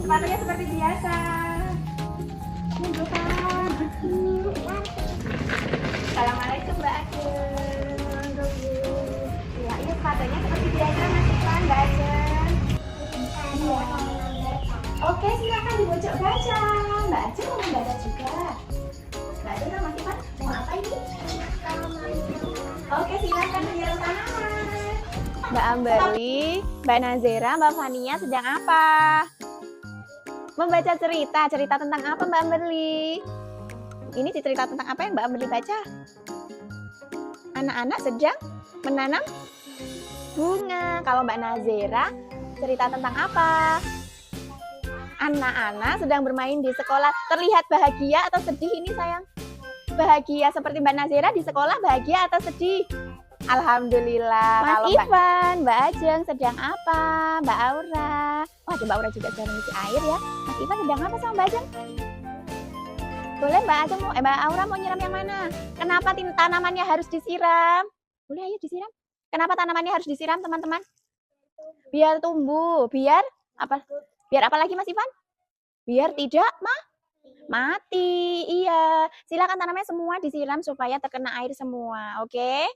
Sepatunya seperti biasa. Munduran. Assalamualaikum Mbak Ajeng. Ya, ini sepatunya seperti biasa Mas Ivan, Mbak Ajeng. Iya. Oke, silakan di pojok baca. Mbak Ajeng mau membaca juga. Mbak Ajeng sama Mas Ivan mau apa ini? Oke, silakan menyiram tanaman. Mbak Amberly, Mbak Nazera, Mbak Fania sedang apa? Membaca cerita tentang apa Mbak Amberly? Ini cerita tentang apa yang Mbak Amberly baca? Anak-anak sedang menanam bunga. Kalau Mbak Nazera, cerita tentang apa? Anak-anak sedang bermain di sekolah. Terlihat bahagia atau sedih ini sayang? Bahagia seperti Mbak Nazera di sekolah, bahagia atau sedih? Alhamdulillah. Mas Kalau Ivan, Mbak Ajeng sedang apa? Mbak Aura. Waduh, Mbak Aura juga sedang mengisi air ya. Mas Ivan sedang apa sama Mbak Ajeng? Boleh Mbak Ajeng Mbak Aura mau nyiram yang mana? Kenapa tanamannya harus disiram? Boleh ayo disiram. Kenapa tanamannya harus disiram teman-teman? Biar tumbuh, biar apa? Biar apa lagi Mas Ivan? Biar tidak mati. Iya, silakan tanamannya semua disiram supaya terkena air semua. Oke?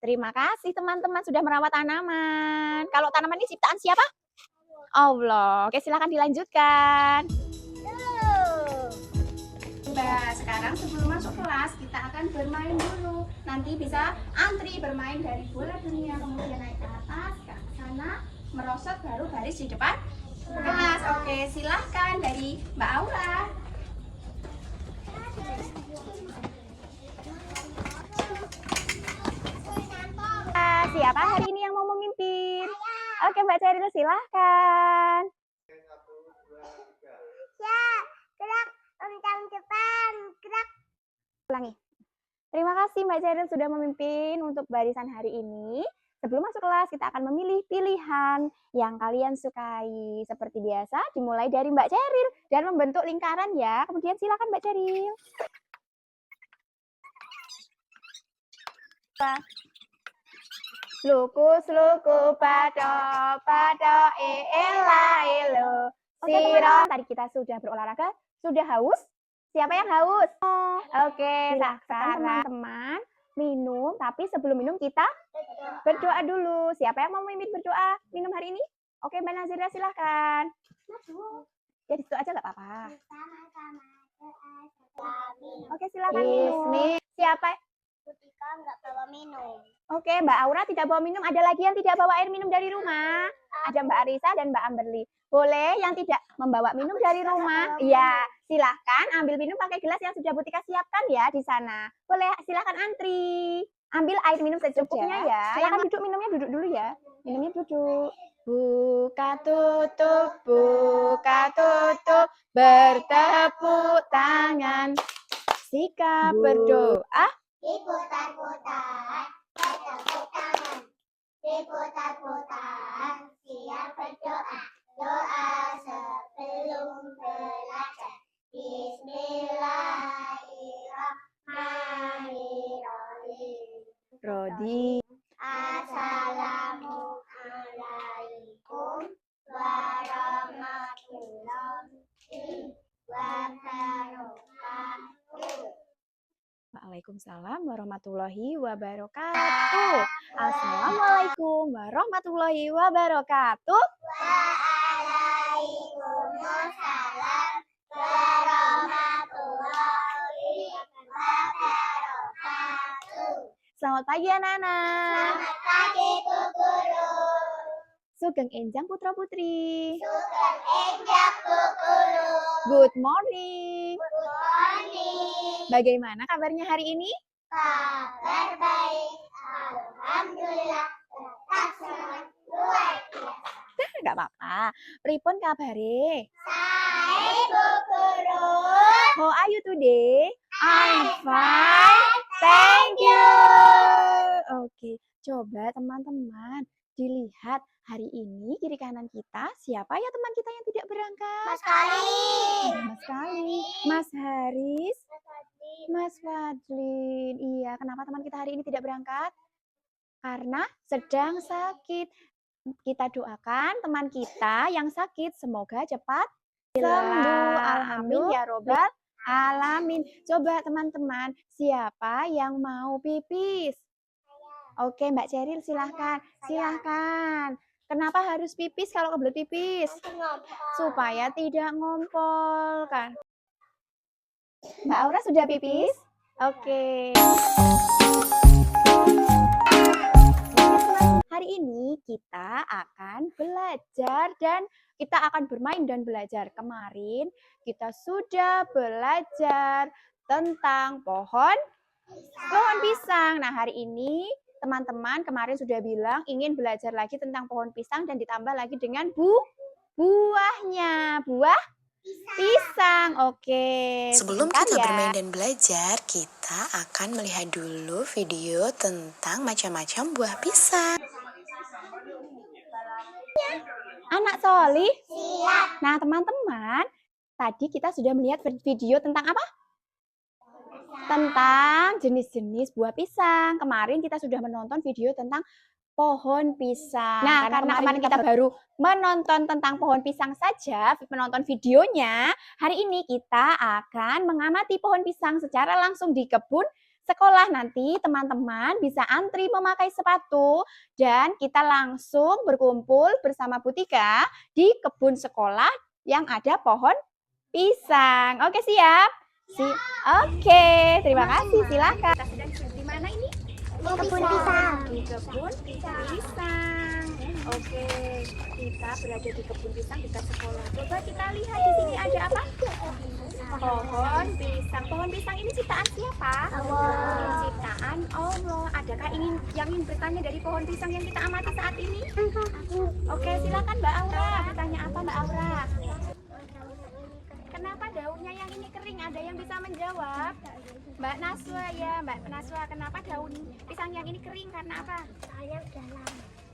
Terima kasih teman-teman sudah merawat tanaman. Kalau tanaman ini ciptaan siapa? Allah. Oke, silakan dilanjutkan. Mbak, sekarang sebelum masuk kelas kita akan bermain dulu. Nanti bisa antri bermain dari bola dunia, kemudian naik ke atas, ke sana, merosot baru baris di depan kelas. Oke, silahkan dari Mbak Aura. Siapa hari ini yang mau memimpin? Oke, Mbak Ceril silahkan. Ya, gerak tentang depan, gerak. Ulangi. Terima kasih Mbak Ceril sudah memimpin untuk barisan hari ini. Sebelum masuk kelas, kita akan memilih pilihan yang kalian sukai. Seperti biasa, dimulai dari Mbak Ceril dan membentuk lingkaran ya. Kemudian silakan Mbak Ceril. Lukus luku pado ela elo. Oke teman-teman, tadi kita sudah berolahraga, sudah haus? Siapa yang haus? Oke, sekarang teman-teman minum, tapi sebelum minum kita berdoa dulu. Siapa yang mau memimpin berdoa minum hari ini? Oke, Mbak Nazira silahkan. Ya di situ aja nggak apa-apa. Oke, silakan minum. Siapa? Ketika nggak bawa minum. Oke, Mbak Aura tidak bawa minum. Ada lagi yang tidak bawa air minum dari rumah? Ada Mbak Arisa dan Mbak Amberly. Boleh yang tidak membawa minum dari rumah? Iya, silahkan ambil minum pakai gelas yang sudah Bu Tika siapkan ya di sana. Boleh, silahkan antri. Ambil air minum secukupnya ya. Silahkan duduk, minumnya duduk dulu ya. Minumnya duduk. Buka tutup, bertepuk tangan. Sikap berdoa. Diputar-putar, bertepuk tangan. Diputar-putar, siap berdoa. Doa sebelum belajar. Bismillahirrahmanirrahim. Rodi. Assalamualaikum warahmatullahi wabarakatuh. Waalaikumsalam warahmatullahi wabarakatuh. Assalamualaikum warahmatullahi wabarakatuh. Waalaikumsalam warahmatullahi wabarakatuh. Selamat pagi anak-anak. Selamat pagi Bu Guru. Sugeng Enjang Putra Putri. Sugeng Enjang Bu Guru. Good morning. Good morning. Bagaimana kabarnya hari ini? Kabar baik. Alhamdulillah. Tetap semangat luar biasa. Enggak apa-apa. Pripun kabare? Hai Bu Guru. How are you today? I'm fine. Thank you. Oke, coba teman-teman dilihat hari ini kiri kanan kita siapa ya teman kita yang tidak berangkat? Mas Kali. Mas Kali, Mas Haris, Mas Fadlin. Iya, kenapa teman kita hari ini tidak berangkat? Karena sedang sakit. Kita doakan teman kita yang sakit semoga cepat sembuh. Alhamdulillah ya robbal alamin. Coba teman-teman, siapa yang mau pipis? Oke, Mbak Ceril silahkan. Silahkan. Kenapa harus pipis kalau kebelet pipis? Supaya tidak ngompol kan. Mbak Aura sudah pipis? Oke. Hari ini kita akan belajar dan kita akan bermain dan belajar. Kemarin kita sudah belajar tentang pohon pisang. Nah, hari ini teman-teman kemarin sudah bilang ingin belajar lagi tentang pohon pisang dan ditambah lagi dengan buahnya. Buah pisang. Oke. Sebelum sebentar kita ya. bermain dan belajar, kita akan melihat dulu video tentang macam-macam buah pisang. Anak Solih. Siap. Nah, teman-teman, tadi kita sudah melihat video tentang apa? Tentang jenis-jenis buah pisang. Kemarin kita sudah menonton video tentang pohon pisang. Nah, karena kemarin kita baru menonton tentang pohon pisang saja, menonton videonya, hari ini kita akan mengamati pohon pisang secara langsung di kebun sekolah. Nanti teman-teman bisa antri memakai sepatu dan kita langsung berkumpul bersama Bu Tika di kebun sekolah yang ada pohon pisang. Oke, siap? Oke, terima kasih. Silakan. Kita sedang di mana ini? Kebun pisang. Di kebun pisang. Oke, kita berada di kebun pisang dekat sekolah. Coba kita lihat di sini ada apa? Pohon pisang. Pohon pisang ini ciptaan siapa? Allah. Ciptaan Allah. Adakah yang ingin bertanya dari pohon pisang yang kita amati saat ini? Oke, silakan Mbak Aura. Bertanya apa Mbak Aura? Kenapa daunnya yang ini kering? Ada yang bisa menjawab? Mbak Naswa ya, Mbak Naswa. Kenapa daun pisang yang ini kering? Karena apa?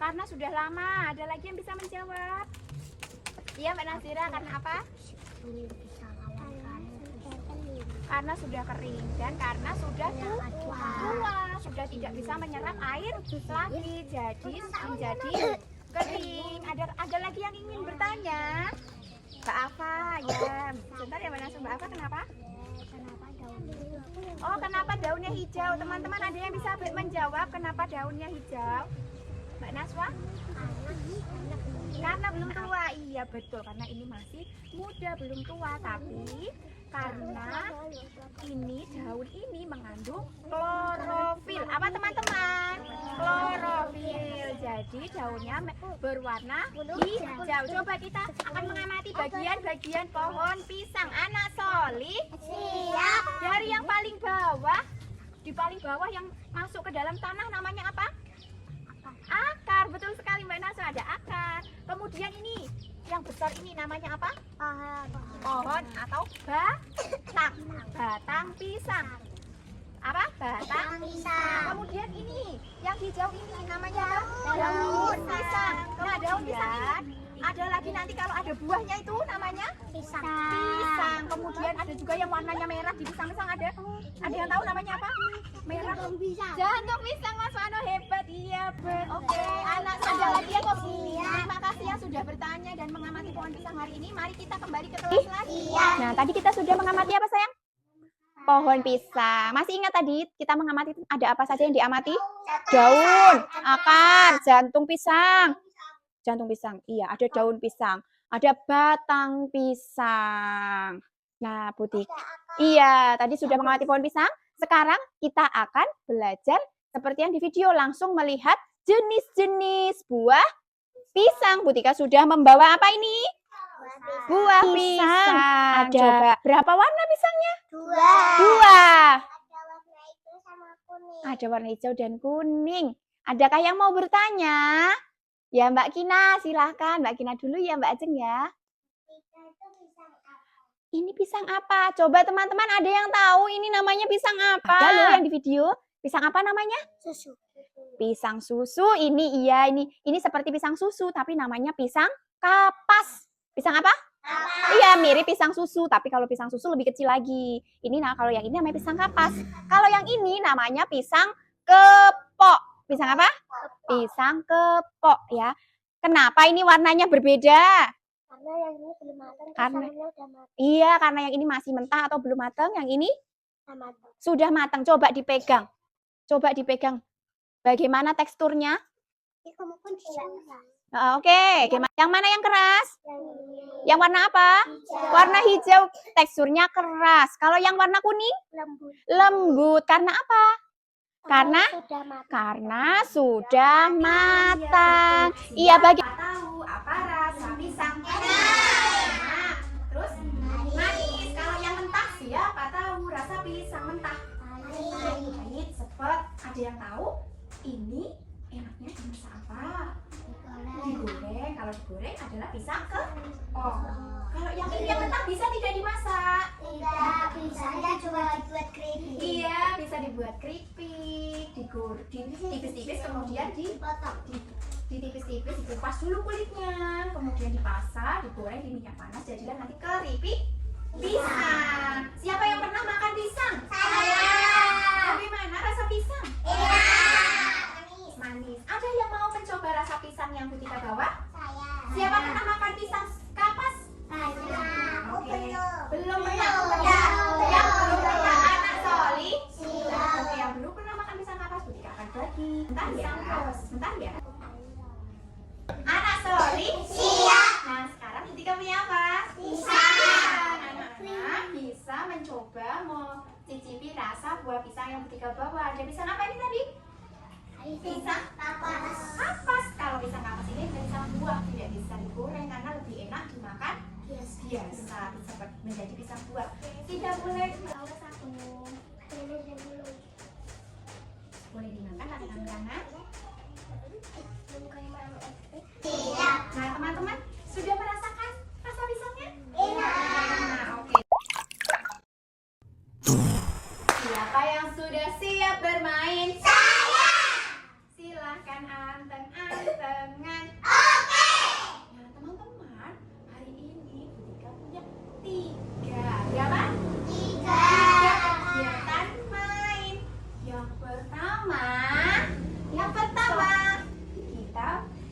Karena sudah lama. Ada lagi yang bisa menjawab? Iya Mbak Nasira, karena apa? Karena sudah kering dan karena sudah tua, sudah tidak bisa menyerap air lagi, jadi menjadi kering. Ada lagi yang ingin bertanya? Mbak Afa, ya. Sebentar ya Mbak Naswa. Mbak Afa, kenapa? Oh, kenapa daunnya hijau? Teman-teman ada yang bisa menjawab kenapa daunnya hijau? Mbak Naswa? Karena belum tua. Iya betul, karena ini masih muda, belum tua. Tapi karena ini daun ini mengandung klorofil. Apa teman-teman? Klorofil. Jadi daunnya berwarna hijau. Coba kita akan mengamati bagian-bagian pohon pisang. Anak Solih. Siap. Dari yang paling bawah, di paling bawah yang masuk ke dalam tanah namanya apa? Akar. Betul sekali Mbak Naswa, ada akar. Kemudian ini yang besar ini namanya apa? Pohon atau batang pisang. Apa? Batang Pisang. Kemudian ini yang hijau ini namanya daun pisang. Nah, daun pisang ini ada lagi nanti kalau ada buahnya itu namanya pisang. Kemudian ada juga yang warnanya merah di pisang-pisang ada. Ada yang tahu namanya apa? Merah. Jantung pisang Mas Wano, hebat. Iya betul. Oke, anak ada lagi yang terima kasih yang sudah bertanya dan mengamati pohon pisang hari ini. Mari kita kembali ke kelas lagi. Nah, tadi kita sudah mengamati apa sayang? Pohon pisang. Masih ingat tadi kita mengamati ada apa saja yang diamati? Daun, akar, jantung pisang. Jantung pisang. Iya, ada daun pisang. Ada batang pisang. Nah, Putih. Iya, tadi sudah mengamati pohon pisang. Sekarang kita akan belajar seperti yang di video, langsung melihat jenis-jenis buah pisang. Butika sudah membawa apa ini? Buah pisang. Ada Coba. berapa warna pisangnya? Dua. Dua. Ada warna hijau sama kuning. Ada warna hijau dan kuning. Adakah yang mau bertanya? Ya Mbak Kina, silahkan. Mbak Kina dulu ya Mbak Ajeng ya. Ini pisang apa? Coba teman-teman ada yang tahu ini namanya pisang apa? Ada loh yang di video. Pisang apa namanya? Susu. Pisang susu. Ini iya, ini seperti pisang susu tapi namanya pisang kapas. Pisang apa? Iya, mirip pisang susu, tapi kalau pisang susu lebih kecil lagi. Ini kalau yang ini namanya pisang kapas. Kalau yang ini namanya pisang kepok. Pisang apa? Pisang kepok ya. Kenapa ini warnanya berbeda? Karena Karena yang ini belum matang, Karena pisangnya udah matang. iya, karena yang ini masih mentah atau belum matang, yang ini Udah matang. sudah matang. Coba dipegang. Coba dipegang. Bagaimana teksturnya? Ini kamu pun tidak Oke, yang mana yang keras? yang Yang warna apa? hijau. Warna hijau, teksturnya keras. Kalau yang warna kuning, Lembut. lembut. Karena apa? Karena sudah matang. karena sudah matang. Iya, bagi Tahu apa rasa pisang? Enak. Terus manis. Kalau yang mentah siapa tahu rasa pisang mentah? Pahit, sepet. Ada yang tahu? Ini enaknya dimasak apa? Digoreng. Kalau digoreng adalah pisang ke. Oh. Kalau yang ini yang mentah bisa tidak dimasak? Tidak, pisangnya cuma dibuat keripik. Iya, bisa dibuat keripik, ditipis-tipis kemudian Potong. ditipis-tipis, dikupas dulu kulitnya, kemudian dipasak, digoreng di minyak panas, jadilah nanti keripik pisang. Siapa yang pernah makan pisang? Saya. Bagaimana rasa pisang? Manis. Manis. Ada yang mau mencoba rasa pisang yang Butika bawa? Saya. Siapa pernah makan pisang kapas? Saya. Aku Oke. belum. Belum pernah. Belum. Yang belum pernah anak Soli. Siap. Oke, yang belum pernah makan pisang kapas Butika akan bagi. Bentar ya. Bentar ya. Anak Soli. Siap. Nah, sekarang Butika punya apa? Pisang. Anak-anak bisa mencoba mencicipi rasa buah pisang yang Butika bawa. Ada pisang apa ini tadi? Pisang kapas. kapas. Kalau pisang kapas ini pisang buah, tidak bisa digoreng karena lebih enak dimakan biasa. Bisa menjadi pisang buah. Tidak boleh bawa satu. Boleh dimakan pakai tangan kanan. Siap. Nah, teman-teman sudah merasakan rasa pisangnya? Enak. Nah, oke. Siapa yang sudah siap bermain? Saya. Silahkan anteng-antengan. Oke. Nah, teman-teman, hari ini Butika punya 3. Berapa? 3 kegiatan main. Yang pertama,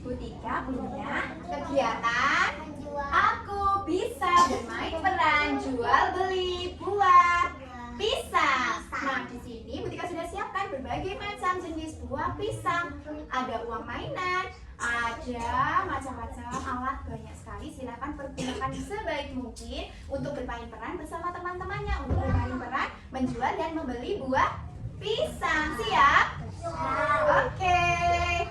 Butika punya kegiatan aku bisa bermain peran jual beli buah pisang. Nah, di sini Butika sudah siapkan berbagai macam jenis buah pisang. Ada uang mainan, ada macam-macam alat, banyak sekali. Silahkan pergunakan sebaik mungkin untuk bermain peran bersama teman-temannya, untuk bermain peran menjual dan membeli buah pisang. Siap? Oke.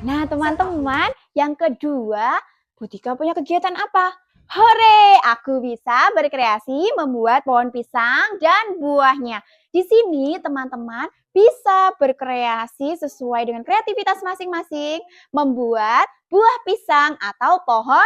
Nah, teman-teman, yang kedua, Butika punya kegiatan apa? Hore, aku bisa berkreasi membuat pohon pisang dan buahnya. Di sini, teman-teman bisa berkreasi sesuai dengan kreativitas masing-masing, membuat buah pisang atau pohon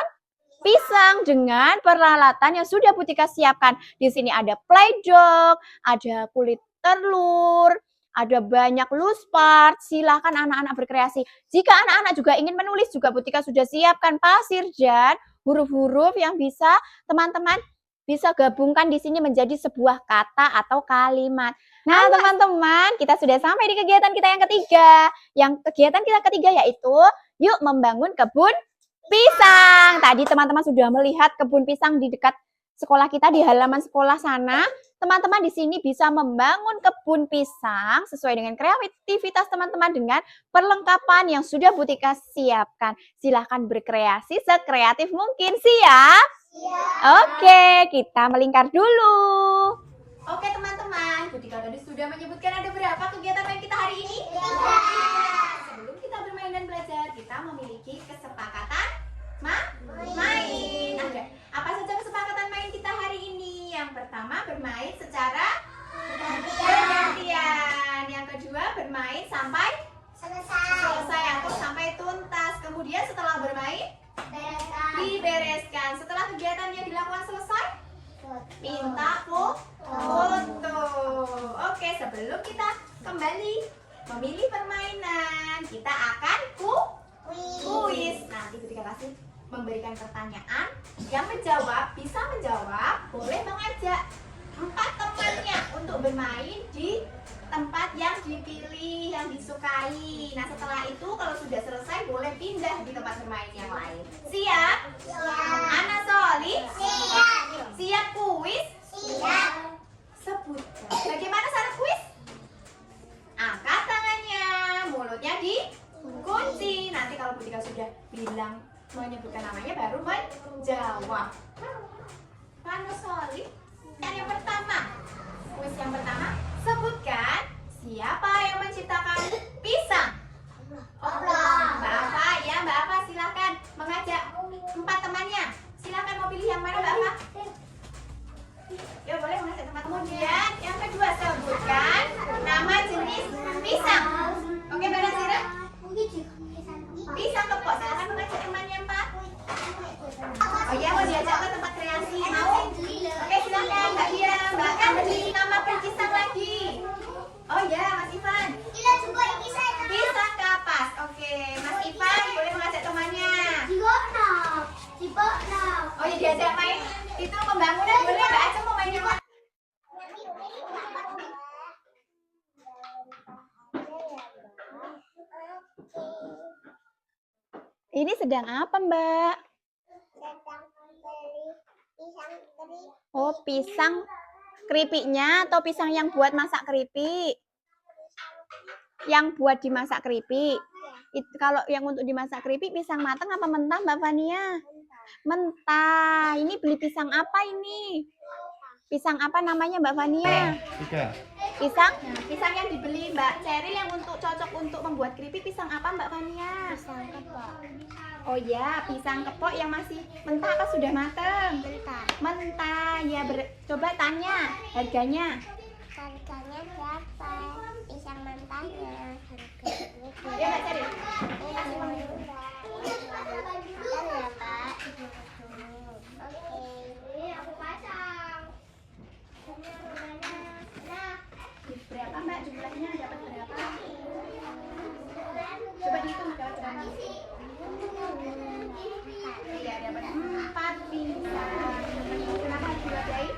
pisang dengan peralatan yang sudah Butika siapkan. Di sini ada play doh, ada kulit telur, ada banyak loose part. Silahkan anak-anak berkreasi. Jika anak-anak juga ingin menulis, juga Butika sudah siapkan pasir dan huruf-huruf yang bisa teman-teman bisa gabungkan di sini menjadi sebuah kata atau kalimat. Nah, teman-teman, kita sudah sampai di kegiatan kita yang ketiga. Yang kegiatan kita ketiga yaitu yuk membangun kebun pisang. Tadi teman-teman sudah melihat kebun pisang di dekat sekolah kita, di halaman sekolah sana. Teman-teman di sini bisa membangun kebun pisang sesuai dengan kreativitas teman-teman dengan perlengkapan yang sudah Butika siapkan. Silahkan berkreasi sekreatif mungkin. Siap? Oke, kita melingkar dulu. Oke teman-teman, Butika tadi sudah menyebutkan ada berapa kegiatan main kita hari ini? 3. Sebelum kita bermain dan belajar, kita memiliki kesepakatan main. Ada apa saja kesepakatan main kita hari ini? Yang pertama bermain secara bergantian. Yang kedua bermain sampai selesai atau sampai tuntas. Kemudian setelah bermain dibereskan. Setelah kegiatannya dilakukan selesai, minta foto. Oke, sebelum kita kembali memilih permainan, kita akan kuis. Nanti Butika kasih memberikan pertanyaan. Yang menjawab bisa menjawab, boleh mengajak 4 temannya untuk bermain di tempat yang dipilih, yang disukai. Nah, setelah itu kalau sudah selesai boleh pindah di tempat bermain yang lain. Siap? Ana Sol, Soli? Siap. Siap kuis? Siap. Sebutkan. Bagaimana syarat kuis? Angkat tangannya, mulutnya dikunci. Nanti kalau Bu Tika sudah bilang menyebutkan namanya baru menjawab. Manu Soli? Yang pertama. Kuis yang pertama, sebutkan siapa yang menciptakan pisang? Allah. Mbak Ava ya, Mbak Ava silakan mengajak 4 temannya. Silakan mau pilih yang mana Mbak Ava? Ya boleh mengajak teman. Kemudian yang kedua sebutkan nama jenis pisang. Oke Mbak Nazira? Pisang kepok. Silakan mengajak temannya 4. Oh iya mau diajak ke tempat kreasi mau? Oke silakan Mbak Dia, Mbak Kandi, nama pisang lagi. Oh ya Mas Ivan. Pisang kapas. Oke, Mas Ivan boleh mengajak temannya. Oh ya diajak main itu pembangunan boleh Mbak Aceh mau main apa? Ini sedang apa, Mbak? Oh, pisang keripiknya atau pisang yang buat masak keripik? Yang buat dimasak keripik. Kalau yang untuk dimasak keripik pisang matang apa mentah, Mbak Fania? Mentah. Ini beli pisang apa ini? Pisang apa namanya, Mbak Fania? Pisang? Nah, pisang yang dibeli Mbak Ceril yang cocok untuk membuat keripik pisang apa Mbak Fania? Pisang kepok. Oh ya, pisang kepok yang masih mentah apa sudah matang? Mentah. Mentah. Ya, coba tanya harganya. Harganya berapa? Pisang mentahnya. Ya Mbak Ceril. Kasih uang dulu. Bentar ya, Mbak. Oke. Ini aku pasang. Nah, Berapa Mbak jumlahnya? Dapat berapa? Coba dihitung dapat berapa? Iya, dapat 4 pisang. Kenapa harus diwadahi?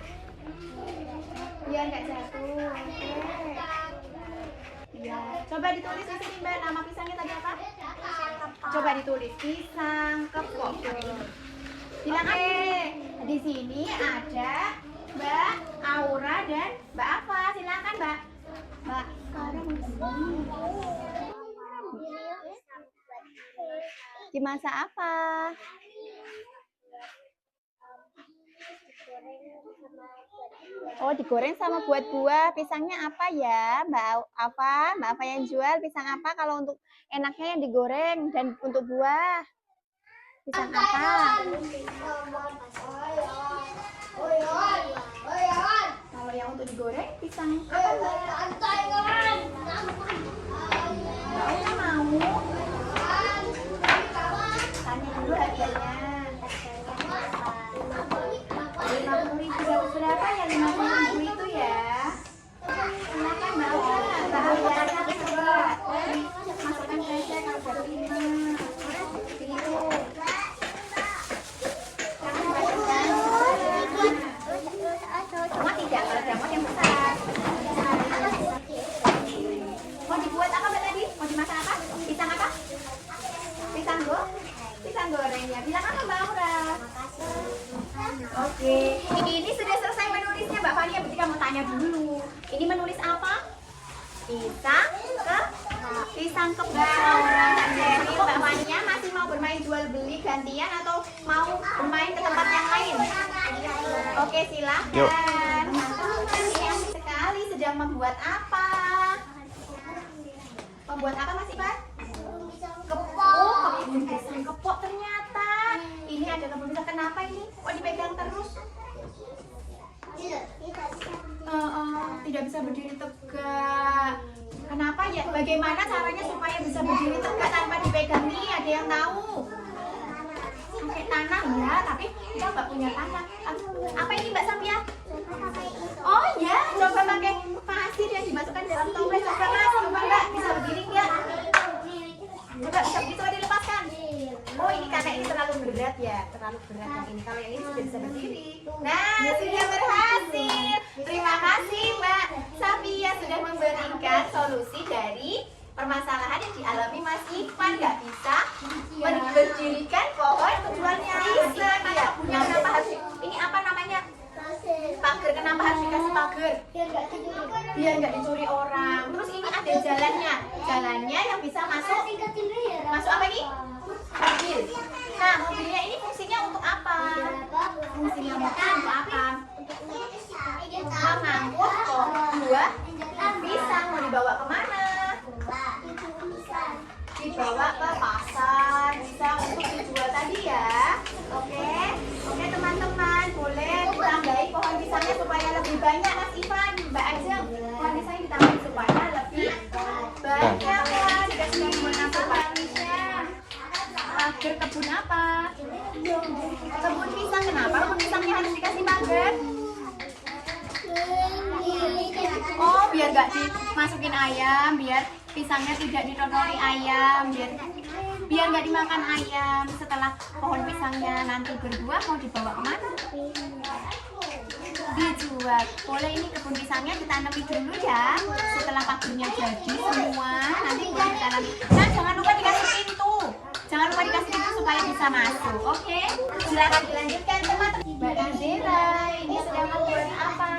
Biar nggak jatuh. Oke. Iya. Coba ditulis di sini Mbak, nama pisangnya tadi apa? Coba ditulis pisang kepok. Bilang di sini ada Mbak Aura dan Mbak Ava. Silakan Mbak. Mbak Aura di sini. Dimasak apa? Oh, digoreng sama buat buah. Pisangnya apa ya, Mbak Ava? Mbak Ava yang jual pisang apa kalau untuk enaknya yang digoreng dan untuk buah? Pisang apa? Kalau yang untuk digoreng pisang apa Mbak? Mbak Aura mau? Tanya dulu harganya. 50.000 dapat berapa ya? 50.000 itu ya. Silakan Mbak Aura. Mbak Aura coba masukkan saja kalau baru 5. Itu. Semua tidak, kalau jamur yang besar. Mau dibuat apa Mbak tadi? Mau dimasak apa? Pisang apa? Pisang goreng ya. Bilang apa Mbak Aura? Oke. Ini sudah selesai menulisnya Mbak Fania. Berarti kamu tanya dulu. Ini menulis apa? Pisang kepok. Mbak Aura, Mbak Jerry, Mbak Fania masih mau bermain jual beli gantian atau mau bermain ke tempat yang lain? Oke, silakan. Sekali sedang membuat apa? Membuat apa Mas Ivan? Kepok. Pisang kepok ternyata. Ini ada kebun pisang. Kenapa ini? Kok dipegang terus? Tidak bisa berdiri tegak. Kenapa ya? Bagaimana caranya supaya bisa berdiri tegak tanpa dipegang nih? Ada yang tahu? Pakai tanah ya, tapi kita nggak punya tanah. Apa ini Mbak Samia? Oh ya, coba pakai pasir yang dimasukkan dalam toples. Coba Mas, coba Mbak, bisa berdiri nggak? Coba bisa dilepaskan. Oh ini karena ini terlalu berat ya, terlalu berat yang ini. Kalau yang ini sudah bisa berdiri. Nah, sudah berhasil. Terima kasih Mbak Safia sudah memberikan solusi dari permasalahan yang dialami Mas Ivan. Nggak bisa berdirikan pohon, kejualnya bisa. Kenapa harus pagar? Biar nggak dicuri orang. Terus ini ada jalannya. Jalannya yang bisa masuk. Masuk apa ini? Mobil. Nah, mobilnya ini fungsinya untuk apa? Fungsinya mobil untuk apa? Mengangkut buah pisang. Mau dibawa kemana? Dibawa ke pasar, bisa untuk dijual tadi ya. Oke, teman-teman, boleh ditambahi pohon pisangnya supaya lebih banyak, Mas Ivan, Mbak Ajeng. Pohon pisangnya ditambahi supaya lebih banyak ya. Dikasih kebun apa, Pak Nisha? Pagar kebun apa? Kebun pisang. Kenapa kebun pisangnya harus dikasih pagar? Oh, biar nggak dimasukin ayam, biar pisangnya tidak ditonori ayam, biar nggak dimakan ayam. Setelah pohon pisangnya nanti berbuah, mau dibawa kemana? Dijual. Boleh, ini kebun pisangnya ditanami dulu ya. Setelah pagarnya jadi semua, nanti boleh ditanami. Nah, jangan lupa dikasih pintu. Jangan lupa dikasih pintu supaya bisa masuk. Oke? Silakan dilanjutkan teman-teman. Mbak Nazira, ini sedang membuat apa?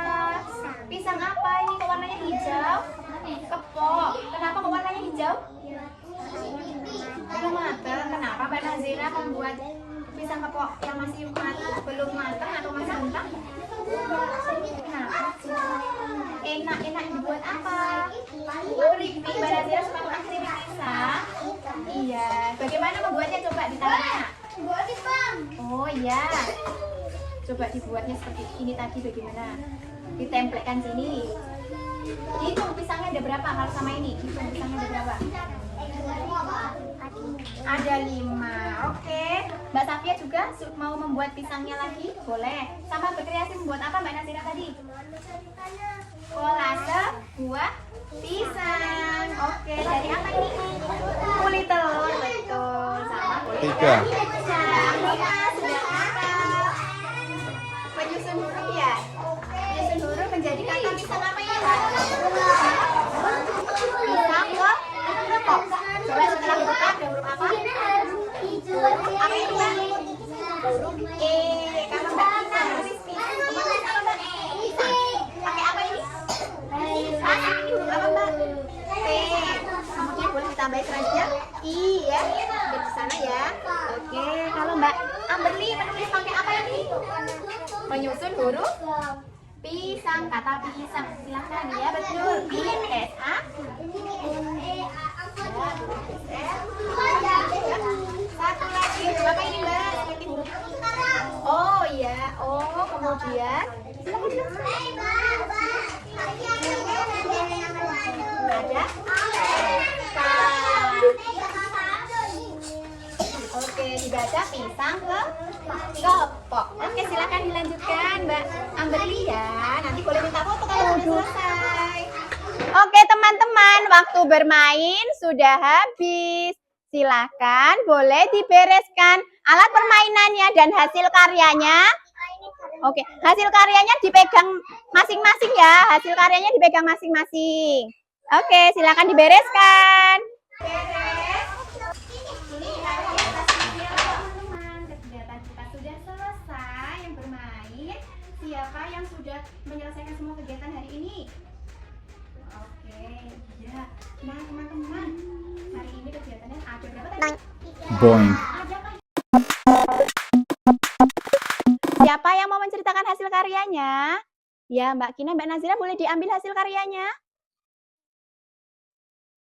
Pisang apa ini? Kok warnanya hijau? Kepok. Kenapa kok warnanya hijau? Belum matang. Kenapa Mbak Nazira membuat pisang kepok yang masih belum matang atau masih mentah? Kenapa? Enak dibuat apa? Keripik. Mbak Nazira suka makan keripik pisang? Iya. Bagaimana membuatnya? Coba ditanya. Oh iya. Coba dibuatnya seperti ini tadi bagaimana? Ditempelkan sini. Hitung pisangnya ada berapa kalau sama ini? Hitung pisangnya ada berapa? Ada 5. Oke. Mbak Safia juga mau membuat pisangnya lagi? Boleh. Sama berkreasi membuat apa Mbak Nazira tadi? Kolase buah pisang. Oke. Dari apa ini? Kulit telur. Betul. Sama kulit. 3. Sudah apa? Penyusun huruf ya? Penyusun huruf menjadi kata pisang apa ya? Pisang kok? Coba setelah huruf A ada huruf apa? Apa itu Mbak? Huruf E. Kalau Mbak Tina nulis pisang, nulis apa Mbak? Pisang. Pakai apa ini? Ini huruf apa Mbak? P. Kemudian boleh ditambahin selanjutnya I ya. Di sana ya. Oke. Kalau Mbak Amberly menulis pakai apa ini? Menyusun huruf pisang, kata pisang. Silakan ya, betul. P-S-A. Satu lagi, apa ini Mbak? Oh iya, oh kemudian ada Oke, dibaca pisang ke kepok. Oke, silakan dilanjutkan Mbak Amberly ya. Nanti boleh minta foto kalau sudah selesai. Oke teman-teman, waktu bermain sudah habis. Silahkan boleh dibereskan alat permainannya dan hasil karyanya. Oke, hasil karyanya dipegang masing-masing ya. Hasil karyanya dipegang masing-masing. Oke, silakan dibereskan. Beres. Teman-teman, kegiatan kita sudah selesai yang bermain. Siapa yang sudah menyelesaikan semua kegiatan hari ini? Oke, ya. Nah, teman-teman, hari ini kegiatannya ada berapa tadi? Boing. Ada apa? Siapa yang mau menceritakan hasil karyanya? Ya, Mbak Kina, Mbak Nazira boleh diambil hasil karyanya.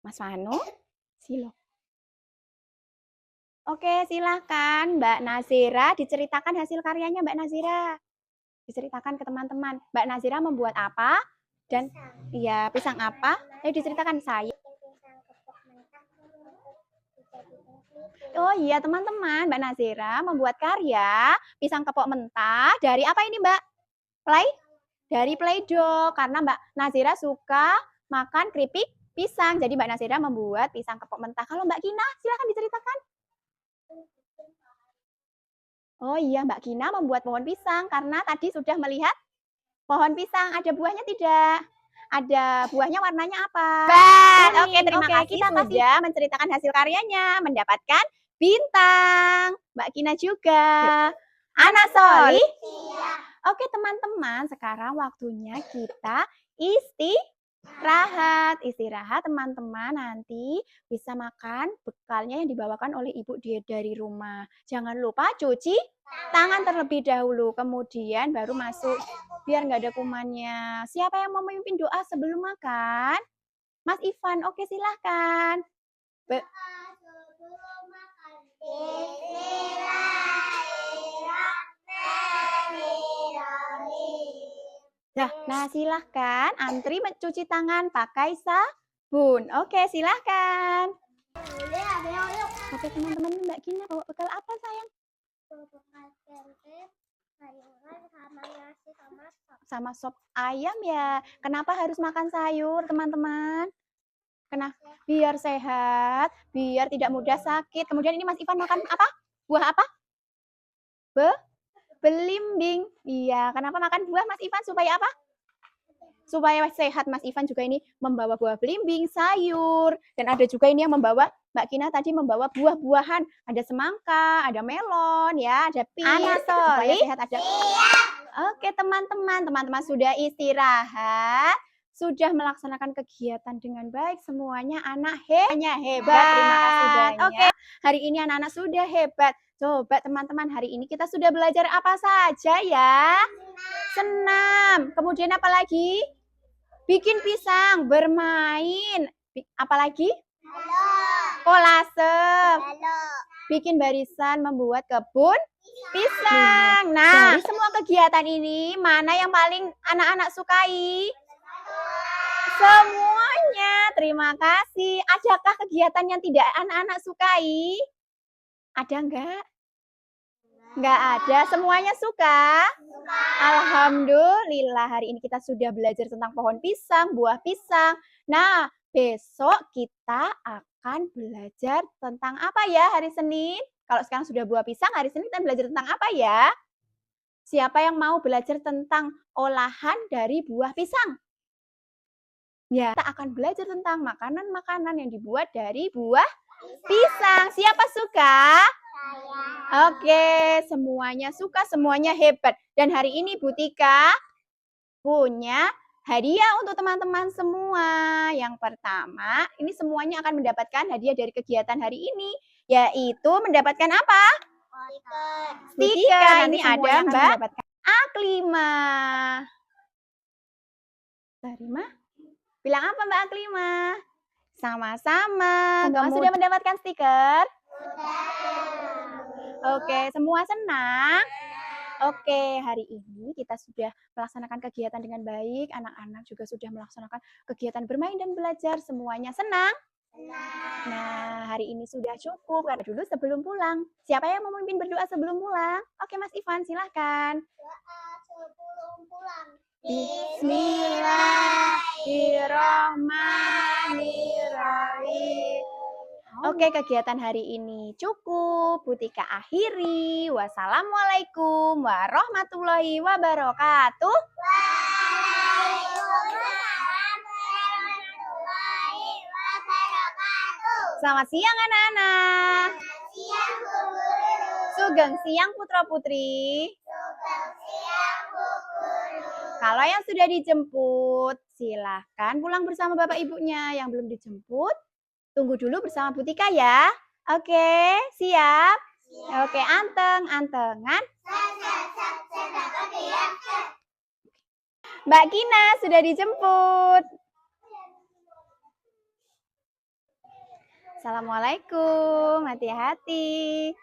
Mas Vanu, Silo. Oke, silahkan Mbak Nazira diceritakan hasil karyanya Mbak Nazira. Diceritakan ke teman-teman. Mbak Nazira membuat apa? Dan iya, pisang apa? Ayo diceritakan saya. Oh iya teman-teman, Mbak Nazira membuat karya pisang kepok mentah dari apa ini Mbak? Dari Play-Doh. Karena Mbak Nazira suka makan keripik pisang. Jadi Mbak Nazira membuat pisang kepok mentah. Kalau Mbak Kina, silakan diceritakan. Oh iya, Mbak Kina membuat pohon pisang karena tadi sudah melihat pohon pisang. Ada buahnya tidak? Ada buahnya warnanya apa? Oke, terima kasih kita sudah menceritakan hasil karyanya, mendapatkan bintang. Mbak Kina juga. Anak solih? Oke teman-teman, sekarang waktunya kita istirahat. Istirahat teman-teman, nanti bisa makan bekalnya yang dibawakan oleh ibu dia dari rumah. Jangan lupa cuci tangan terlebih dahulu, kemudian baru masuk biar nggak ada kumannya. Siapa yang mau memimpin doa sebelum makan? Mas Ivan, oke silahkan. Nah silahkan antri mencuci tangan pakai sabun. Oke silahkan. Oke teman-teman, Mbak Gina bawa bekal apa sayang? Sama sop ayam ya. Kenapa harus makan sayur teman-teman? Kenapa? Biar sehat, biar tidak mudah sakit. Kemudian ini Mas Ivan makan apa? Buah apa? Belimbing. Iya, kenapa makan buah Mas Ivan? Supaya apa? Supaya sehat. Mas Ivan juga ini membawa buah belimbing, sayur. Dan ada juga ini yang membawa, Mbak Kina tadi membawa buah-buahan. Ada semangka, ada melon, ya, ada pir. Anak solih. Sehat ada. Oke teman-teman, teman-teman sudah istirahat. Sudah melaksanakan kegiatan dengan baik. Semuanya anak hebat. Terima kasih banyak. Oke, hari ini anak-anak sudah hebat. Coba teman-teman, hari ini kita sudah belajar apa saja ya? Senam. Kemudian apa lagi? Bikin pisang, bermain. Apalagi? Kolase. Bikin barisan, membuat kebun pisang. Nah, dari semua kegiatan ini, mana yang paling anak-anak sukai? Semuanya. Terima kasih. Adakah kegiatan yang tidak anak-anak sukai? Ada enggak? Enggak ada. Semuanya suka? Alhamdulillah, hari ini kita sudah belajar tentang pohon pisang, buah pisang. Nah, besok kita akan belajar tentang apa ya hari Senin? Kalau sekarang sudah buah pisang, hari Senin kita belajar tentang apa ya? Siapa yang mau belajar tentang olahan dari buah pisang? Ya, kita akan belajar tentang makanan-makanan yang dibuat dari buah pisang. Siapa suka? Oke, semuanya suka, semuanya hebat. Dan hari ini Bu Tika punya hadiah untuk teman-teman semua. Yang pertama, ini semuanya akan mendapatkan hadiah dari kegiatan hari ini, yaitu mendapatkan apa? Stiker. Ini ada Mbak Aklima. Terima. Bilang apa Mbak Aklima? Sama-sama. Semua sudah mendapatkan stiker? Oke, semua senang? Oke, hari ini kita sudah melaksanakan kegiatan dengan baik. Anak-anak juga sudah melaksanakan kegiatan bermain dan belajar. Semuanya senang? Nah, hari ini sudah cukup. Karena dulu sebelum pulang. Siapa yang mau memimpin berdoa sebelum pulang? Oke, Mas Ivan, silahkan. Doa sebelum pulang. Bismillahirrahmanirrahim. Oke, kegiatan hari ini cukup. Bu Tika akhiri. Wassalamualaikum warahmatullahi wabarakatuh. Waalaikumsalam warahmatullahi wabarakatuh. Selamat siang anak-anak. Siang Bu Guru. Sugeng siang putra-putri. Sugeng siang Bu Guru. Kalau yang sudah dijemput, silahkan pulang bersama bapak ibunya. Yang belum dijemput, tunggu dulu bersama Bu Tika ya. Oke, siap? Oke, antengan. Mbak Kina sudah dijemput. Assalamualaikum, hati-hati.